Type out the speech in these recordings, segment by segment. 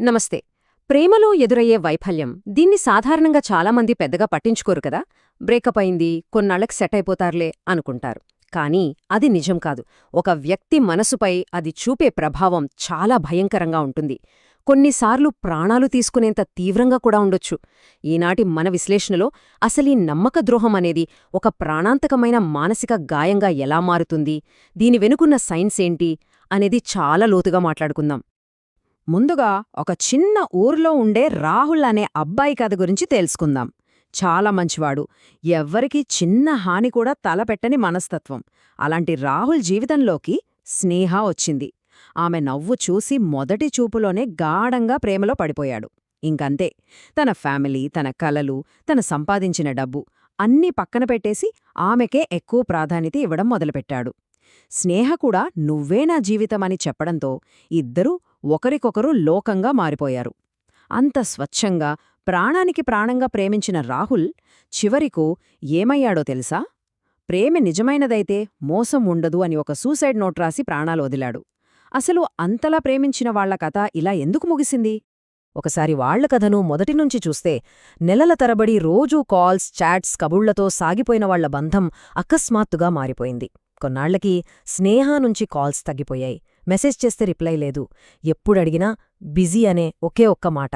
నమస్తే. ప్రేమలో ఎదురయ్యే వైఫల్యం దీన్ని సాధారణంగా చాలామంది పెద్దగా పట్టించుకోరు కదా. బ్రేకప్ అయింది, కొన్నాళ్లకి సెట్ అయిపోతారులే అనుకుంటారు. కానీ అది నిజం కాదు. ఒక వ్యక్తి మనసుపై అది చూపే ప్రభావం చాలా భయంకరంగా ఉంటుంది. కొన్నిసార్లు ప్రాణాలు తీసుకునేంత తీవ్రంగా కూడా ఉండొచ్చు. ఈనాటి మన విశ్లేషణలో అసలీ నమ్మక ద్రోహం అనేది ఒక ప్రాణాంతకమైన మానసిక గాయంగా ఎలా మారుతుంది, దీని వెనుకున్న సైన్స్ ఏంటి అనేది చాలా లోతుగా మాట్లాడుకుందాం. ముందుగా ఒక చిన్న ఊర్లో ఉండే రాహుల్ అనే అబ్బాయి కథ గురించి తెలుసుకుందాం. చాలా మంచివాడు, ఎవ్వరికీ చిన్న హాని కూడా తలపెట్టని మనస్తత్వం. అలాంటి రాహుల్ జీవితంలోకి స్నేహ వచ్చింది. ఆమె నవ్వు చూసి మొదటి చూపులోనే గాఢంగా ప్రేమలో పడిపోయాడు. ఇంకంతే. తన ఫ్యామిలీ, తన కలలు, తన సంపాదించిన డబ్బు అన్నీ పక్కన పెట్టేసి ఆమెకే ఎక్కువ ప్రాధాన్యత ఇవ్వడం మొదలుపెట్టాడు. స్నేహ కూడా నువ్వే నా జీవితమని చెప్పడంతో ఇద్దరూ ఒకరికొకరు లోకంగా మారిపోయారు. అంత స్వచ్ఛంగా, ప్రాణానికి ప్రాణంగా ప్రేమించిన రాహుల్ చివరికు ఏమయ్యాడో తెలుసా? ప్రేమ నిజమైనదైతే మోసం ఉండదు అని ఒక సూసైడ్ నోట్ రాసి ప్రాణాలు వదిలాడు. అసలు అంతలా ప్రేమించిన వాళ్ల కథ ఇలా ఎందుకు ముగిసింది? ఒకసారి వాళ్ల కథను మొదటినుంచి చూస్తే, నెలల తరబడి రోజూ కాల్స్, చాట్స్, కబుళ్లతో సాగిపోయిన వాళ్ల బంధం అకస్మాత్తుగా మారిపోయింది. కొన్నాళ్లకి స్నేహా నుంచి కాల్స్ తగ్గిపోయాయి. మెసేజ్ చేస్తే రిప్లై లేదు. ఎప్పుడడిగినా బిజీ అనే ఒకే ఒక్క మాట.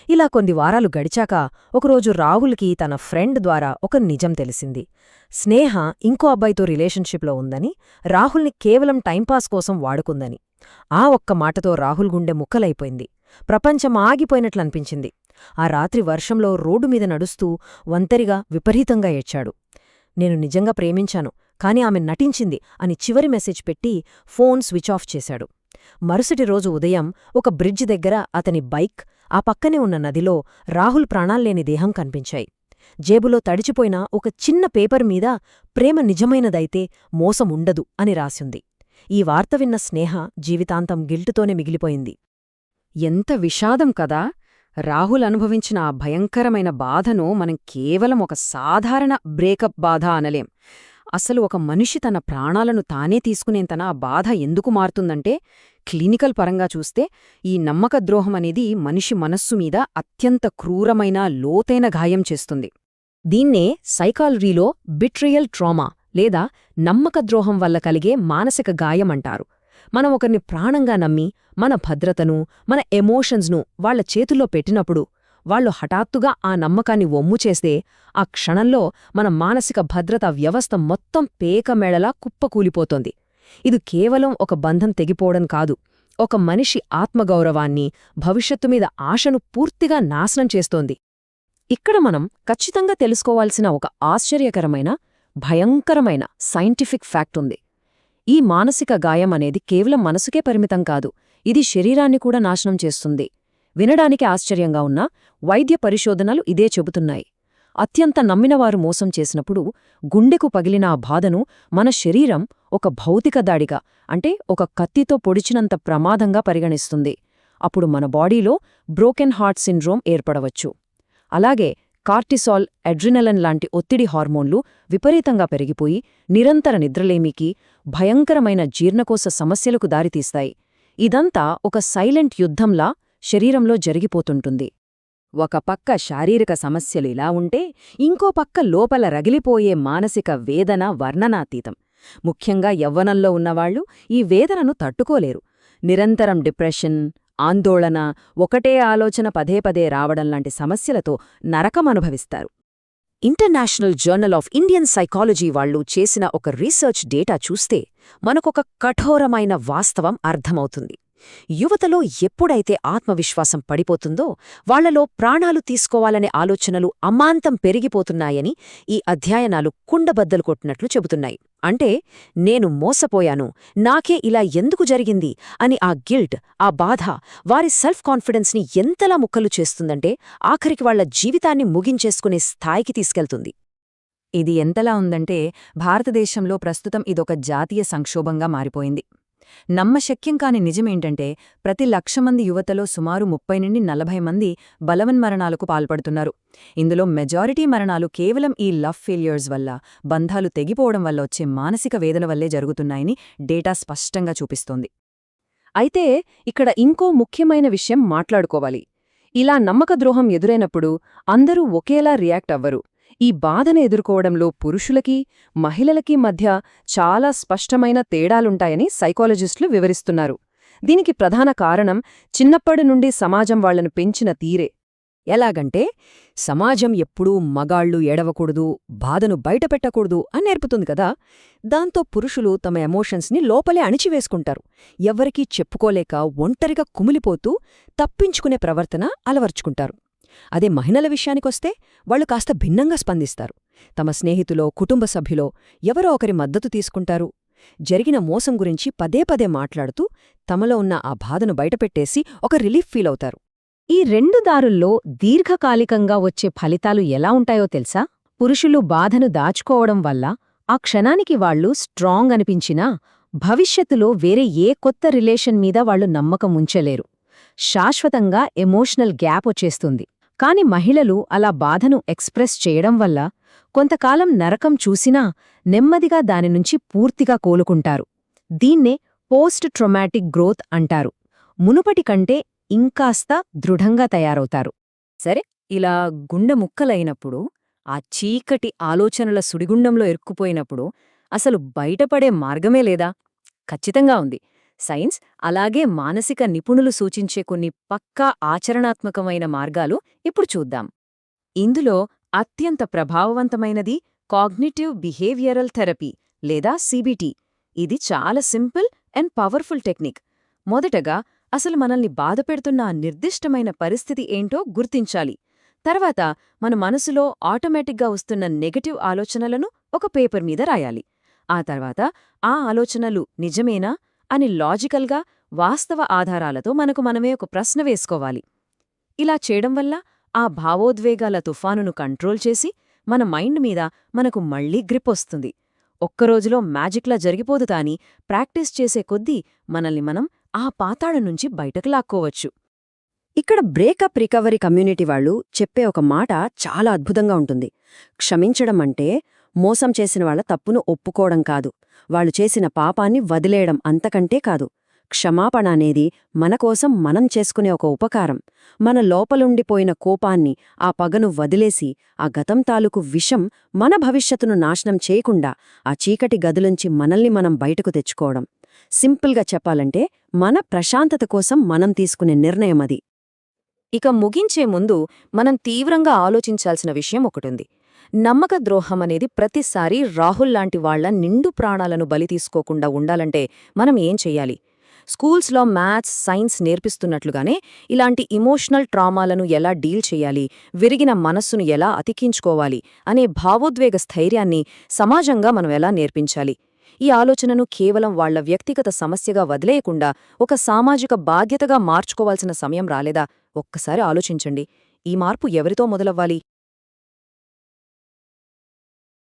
ఇలా కొన్ని వారాలు గడిచాక ఒకరోజు రాహుల్కి తన ఫ్రెండ్ ద్వారా ఒక నిజం తెలిసింది. స్నేహ ఇంకో అబ్బాయితో రిలేషన్షిప్లో ఉందని, రాహుల్ని కేవలం టైంపాస్ కోసం వాడుకుందని. ఆ ఒక్క మాటతో రాహుల్ గుండె ముక్కలైపోయింది. ప్రపంచం ఆగిపోయినట్లనిపించింది. ఆ రాత్రి వర్షంలో రోడ్డు మీద నడుస్తూ ఒంటరిగా విపరీతంగా ఏడ్చాడు. నేను నిజంగా ప్రేమించాను, కాని ఆమె నటించింది అని చివరి మెసేజ్ పెట్టి ఫోన్ స్విచ్ ఆఫ్ చేశాడు. మరుసటి రోజు ఉదయం ఒక బ్రిడ్జ్ దగ్గర అతని బైక్, ఆ పక్కనే ఉన్న నదిలో రాహుల్ ప్రాణాల్లేని దేహం కనిపించాయి. జేబులో తడిచిపోయిన ఒక చిన్న పేపర్ మీద ప్రేమ నిజమైనదైతే మోసముండదు అని రాసింది. ఈ వార్త విన్న స్నేహ జీవితాంతం గిల్టుతోనే మిగిలిపోయింది. ఎంత విషాదం కదా. రాహుల్ అనుభవించిన ఆ భయంకరమైన బాధను మనం కేవలం ఒక సాధారణ బ్రేకప్ బాధ అనలేం. అసలు ఒక మనిషి తన ప్రాణాలను తానే తీసుకునేంతన ఆ బాధ ఎందుకు మారుతుందంటే, క్లినికల్ పరంగా చూస్తే ఈ నమ్మకద్రోహం అనేది మనిషి మనస్సు మీద అత్యంత క్రూరమైన, లోతైన గాయం చేస్తుంది. దీన్నే సైకాలజీలో బిట్రియల్ ట్రామా లేదా నమ్మకద్రోహం వల్ల కలిగే మానసిక గాయమంటారు. మనం ఒకరిని ప్రాణంగా నమ్మి, మన భద్రతను, మన ఎమోషన్స్ను వాళ్ల చేతుల్లో పెట్టినప్పుడు వాళ్లు హఠాత్తుగా ఆ నమ్మకాన్ని వమ్ము చేస్తే, ఆ క్షణంలో మన మానసిక భద్రతా వ్యవస్థ మొత్తం పేకమేళలా కుప్పకూలిపోతోంది. ఇది కేవలం ఒక బంధం తెగిపోవడం కాదు, ఒక మనిషి ఆత్మగౌరవాన్ని, భవిష్యత్తు మీద ఆశను పూర్తిగా నాశనం చేస్తోంది. ఇక్కడ మనం ఖచ్చితంగా తెలుసుకోవాల్సిన ఒక ఆశ్చర్యకరమైన, భయంకరమైన సైంటిఫిక్ ఫ్యాక్ట్ ఉంది. ఈ మానసిక గాయం అనేది కేవలం మనసుకే పరిమితం కాదు, ఇది శరీరాన్ని కూడా నాశనం చేస్తుంది. వినడానికి ఆశ్చర్యంగా ఉన్నా వైద్య పరిశోధనలు ఇదే చెబుతున్నాయి. అత్యంత నమ్మినవారు మోసం చేసినప్పుడు గుండెకు పగిలిన ఆ బాధను మన శరీరం ఒక భౌతిక దాడిగా, అంటే ఒక కత్తితో పొడిచినంత ప్రమాదంగా పరిగణిస్తుంది. అప్పుడు మన బాడీలో బ్రోకెన్ హార్ట్ సిండ్రోమ్ ఏర్పడవచ్చు. అలాగే కార్టిసాల్, అడ్రినలిన్ లాంటి ఒత్తిడి హార్మోన్లు విపరీతంగా పెరిగిపోయి నిరంతర నిద్రలేమికి, భయంకరమైన జీర్ణకోశ సమస్యలకు దారితీస్తాయి. ఇదంతా ఒక సైలెంట్ యుద్ధంలా శరీరంలో జరిగిపోతుంటుంది. ఒక పక్క శారీరక సమస్యలు ఇలా ఉంటే, ఇంకో పక్క లోపల రగిలిపోయే మానసిక వేదన వర్ణనాతీతం. ముఖ్యంగా యవ్వనంలో ఉన్నవాళ్లు ఈ వేదనను తట్టుకోలేరు. నిరంతరం డిప్రెషన్, ఆందోళన, ఒకటే ఆలోచన పదే పదే రావడంలాంటి సమస్యలతో నరకమనుభవిస్తారు. International journal of Indian psychology వాళ్లు చేసిన ఒక రీసెర్చ్ డేటా చూస్తే మనకొక కఠోరమైన వాస్తవం అర్థమవుతుంది. యువతలో ఎప్పుడైతే ఆత్మవిశ్వాసం పడిపోతుందో వాళ్లలో ప్రాణాలు తీసుకోవాలనే ఆలోచనలు అమాంతం పెరిగిపోతున్నాయని ఈ అధ్యయనాలు కుండబద్దలు కొట్టినట్లు చెబుతున్నాయి. అంటే నేను మోసపోయాను, నాకే ఇలా ఎందుకు జరిగింది అని ఆ గిల్ట్, ఆ బాధ వారి సెల్ఫ్ కాన్ఫిడెన్స్ని ఎంతలా ముక్కలు చేస్తుందంటే ఆఖరికి వాళ్ల జీవితాన్ని ముగించేసుకునే స్థాయికి తీసుకెళ్తుంది. ఇది ఎంతలా ఉందంటే భారతదేశంలో ప్రస్తుతం ఇదొక జాతీయ సంక్షోభంగా మారిపోయింది. నమ్మశక్యం కాని నిజమేంటంటే ప్రతి 1,00,000 మంది యువతలో సుమారు 30-40 మంది బలవన్మరణాలకు పాల్పడుతున్నారు. ఇందులో మెజారిటీ మరణాలు కేవలం ఈ లవ్ ఫెయిల్యూర్స్ వల్ల, బంధాలు తెగిపోవడం వల్ల వచ్చే మానసిక వేదన వల్లే జరుగుతున్నాయని డేటా స్పష్టంగా చూపిస్తోంది. అయితే ఇక్కడ ఇంకో ముఖ్యమైన విషయం మాట్లాడుకోవాలి. ఇలా నమ్మకద్రోహం ఎదురైనప్పుడు అందరూ ఒకేలా రియాక్ట్ అవ్వరు. ఈ బాధను ఎదుర్కోవడంలో పురుషులకి, మహిళలకి మధ్య చాలా స్పష్టమైన తేడాలుంటాయని సైకాలజిస్టులు వివరిస్తున్నారు. దీనికి ప్రధాన కారణం చిన్నప్పటి నుండి సమాజం వాళ్లను పెంచిన తీరే. ఎలాగంటే సమాజం ఎప్పుడూ మగాళ్లు ఏడవకూడదు, బాధను బయటపెట్టకూడదు అని నేర్పుతుంది కదా. దాంతో పురుషులు తమ ఎమోషన్స్ని లోపలే అణిచివేసుకుంటారు. ఎవ్వరికీ చెప్పుకోలేక ఒంటరిగా కుమిలిపోతూ తప్పించుకునే ప్రవర్తన అలవర్చుకుంటారు. అదే మహిళల విషయానికొస్తే వాళ్లు కాస్త భిన్నంగా స్పందిస్తారు. తమ స్నేహితులో, కుటుంబ సభ్యులో ఎవరో ఒకరి మద్దతు తీసుకుంటారు. జరిగిన మోసం గురించి పదే పదే మాట్లాడుతూ తమలో ఉన్న ఆ బాధను బయటపెట్టేసి ఒక రిలీఫ్ ఫీలవుతారు. ఈ రెండు దారుల్లో దీర్ఘకాలికంగా వచ్చే ఫలితాలు ఎలా ఉంటాయో తెలుసా? పురుషులు బాధను దాచుకోవడం వల్ల ఆ క్షణానికి వాళ్లు స్ట్రాంగ్ అనిపించినా భవిష్యత్తులో వేరే ఏ కొత్త రిలేషన్ మీద వాళ్లు నమ్మకం ఉంచలేరు. శాశ్వతంగా ఎమోషనల్ గ్యాప్ వచ్చేస్తుంది. కాని మహిళలు అలా బాధను ఎక్స్ప్రెస్ చేయడం వల్ల కొంతకాలం నరకం చూసినా నెమ్మదిగా దానినుంచి పూర్తిగా కోలుకుంటారు. దీన్నే పోస్ట్ ట్రొమాటిక్ గ్రోత్ అంటారు. మునుపటి కంటే ఇంకాస్త దృఢంగా తయారవుతారు. సరే, ఇలా గుండె ముక్కలైనప్పుడు, ఆ చీకటి ఆలోచనల సుడిగుండంలో ఇరుక్కుపోయినప్పుడు అసలు బయటపడే మార్గమే లేదా? ఖచ్చితంగా ఉంది. సైన్స్ అలాగే మానసిక నిపుణులు సూచించే కొన్ని పక్కా ఆచరణాత్మకమైన మార్గాలు ఇప్పుడు చూద్దాం. ఇందులో అత్యంత ప్రభావవంతమైనది కాగ్నిటివ్ బిహేవియరల్ థెరపీ లేదా సిబిటి. ఇది చాలా సింపుల్ అండ్ పవర్ఫుల్ టెక్నిక్. మొదటగా అసలు మనల్ని బాధపెడుతున్న ఆ నిర్దిష్టమైన పరిస్థితి ఏంటో గుర్తించాలి. తర్వాత మన మనసులో ఆటోమేటిక్గా వస్తున్న నెగటివ్ ఆలోచనలను ఒక పేపర్ మీద రాయాలి. ఆ తర్వాత ఆ ఆలోచనలు నిజమేనా అని లాజికల్గా, వాస్తవ ఆధారాలతో మనకు మనమే ఒక ప్రశ్న వేసుకోవాలి. ఇలా చేయడం వల్ల ఆ భావోద్వేగాల తుఫానును కంట్రోల్ చేసి మన మైండ్ మీద మనకు మళ్లీ గ్రిప్ వస్తుంది. ఒక్కరోజులో మ్యాజిక్లా జరిగిపోదు కానీ ప్రాక్టీస్ చేసే కొద్దీ మనల్ని మనం ఆ పాతాళ నుంచి బయటకు లాక్కోవచ్చు. ఇక్కడ బ్రేకప్ రికవరీ కమ్యూనిటీ వాళ్ళు చెప్పే ఒక మాట చాలా అద్భుతంగా ఉంటుంది. క్షమించడం అంటే మోసం చేసిన వాళ్ల తప్పును ఒప్పుకోవడం కాదు, వాళ్ళు చేసిన పాపాన్ని వదిలేయడం అంతకంటే కాదు. క్షమాపణ అనేది మనకోసం మనం చేసుకునే ఒక ఉపకారం. మన లోపలుండిపోయిన కోపాన్ని, ఆ పగను వదిలేసి ఆ గతం తాలూకు విషం మన భవిష్యత్తును నాశనం చేయకుండా ఆ చీకటి గదులుంచి మనల్ని మనం బయటకు తెచ్చుకోవడం. సింపుల్గా చెప్పాలంటే మన ప్రశాంతత కోసం మనం తీసుకునే నిర్ణయం అది. ఇక ముగించే ముందు మనం తీవ్రంగా ఆలోచించాల్సిన విషయం ఒకటుంది. నమ్మక ద్రోహం అనేది ప్రతిసారి రాహుల్ లాంటి వాళ్ల నిండు ప్రాణాలను బలి తీసుకోకుండా ఉండాలంటే మనం ఏం చెయ్యాలి? స్కూల్స్లో మ్యాథ్స్, సైన్స్ నేర్పిస్తున్నట్లుగానే ఇలాంటి ఇమోషనల్ ట్రామాలను ఎలా డీల్ చెయ్యాలి, విరిగిన మనస్సును ఎలా అతికించుకోవాలి అనే భావోద్వేగ స్థైర్యాన్ని సమాజంగా మనం ఎలా నేర్పించాలి? ఈ ఆలోచనను కేవలం వాళ్ల వ్యక్తిగత సమస్యగా వదిలేయకుండా ఒక సామాజిక బాధ్యతగా మార్చుకోవాల్సిన సమయం రాలేదా? ఒక్కసారి ఆలోచించండి. ఈ మార్పు ఎవరితో మొదలవ్వాలి?